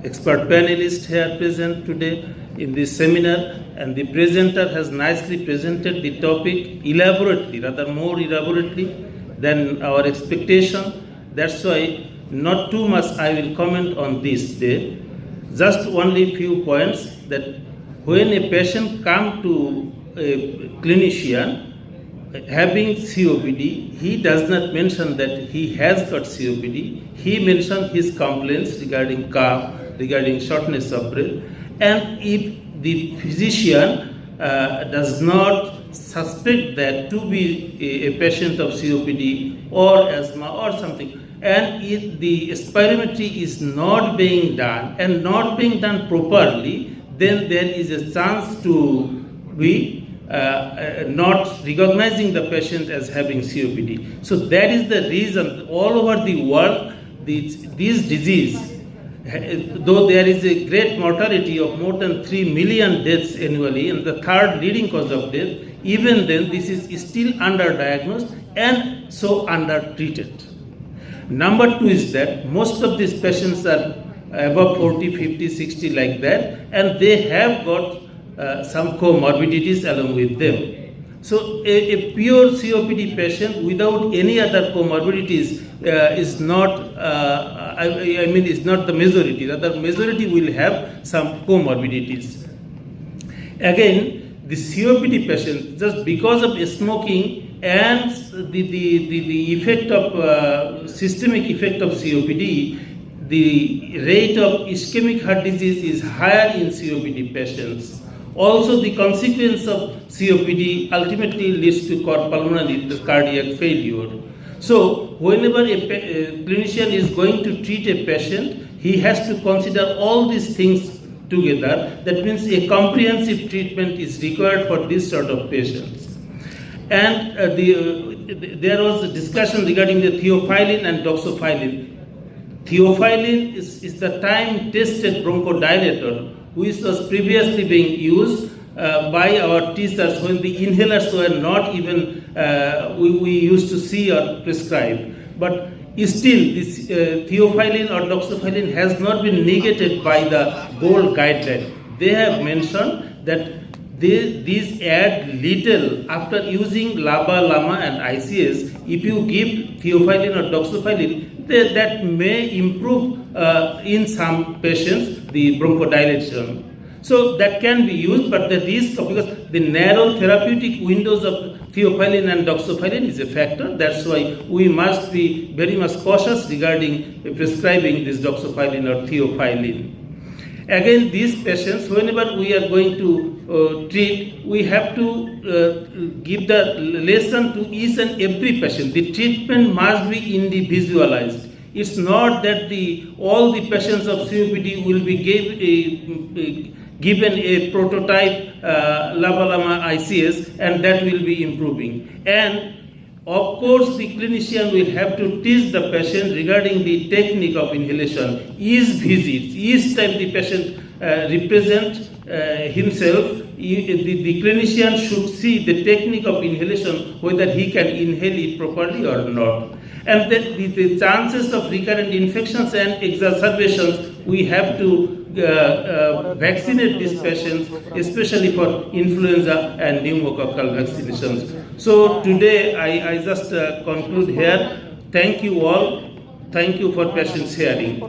expert panelists here present today in this seminar, and the presenter has nicely presented the topic elaborately, rather more elaborately than our expectation. That's why not too much I will comment on this day. Just only few points that when a patient comes to a clinician having COPD, he does not mention that he has got COPD. He mentions his complaints regarding cough, regarding shortness of breath, and if the physician does not suspect that to be a patient of COPD or asthma or something, and if the spirometry is not being done and not being done properly, then there is a chance to be not recognizing the patient as having COPD. So that is the reason all over the world this disease, though there is a great mortality of more than 3 million deaths annually and the third leading cause of death, even then this is still underdiagnosed and so undertreated. Number two is that most of these patients are above 40, 50, 60 like that, and they have got some comorbidities along with them. So a pure COPD patient without any other comorbidities is not, is not the majority. Rather, majority will have some comorbidities. Again, the COPD patient, just because of smoking and the effect of systemic effect of COPD, the rate of ischemic heart disease is higher in COPD patients. Also, the consequence of COPD ultimately leads to pulmonary cardiac failure. So, whenever a clinician is going to treat a patient, he has to consider all these things together. That means a comprehensive treatment is required for this sort of patients. And there was a discussion regarding the theophylline and doxophylline. Theophylline is the time-tested bronchodilator which was previously being used by our teachers when the inhalers were not even we used to see or prescribe. But still, this theophylline or doxophylline has not been negated by the GOLD guideline. They have mentioned that these add little after using LABA, LAMA and ICS. If you give theophylline or doxophylline, that may improve in some patients the bronchodilation. So that can be used, but the risk of, because the narrow therapeutic windows of theophylline and doxophylline is a factor. That's why we must be very much cautious regarding prescribing this doxophylline or theophylline. Again, these patients, whenever we are going to treat, we have to give the lesson to each and every patient. The treatment must be individualized. It's not that all the patients of COPD will be given a prototype LABA-LAMA ICS and that will be improving. And of course, the clinician will have to teach the patient regarding the technique of inhalation. Each visit, each time the patient represents himself, the clinician should see the technique of inhalation, whether he can inhale it properly or not. And then the chances of recurrent infections and exacerbations, we have to vaccinate these patients, especially for influenza and pneumococcal vaccinations. So today I just conclude here. Thank you all. Thank you for patience hearing.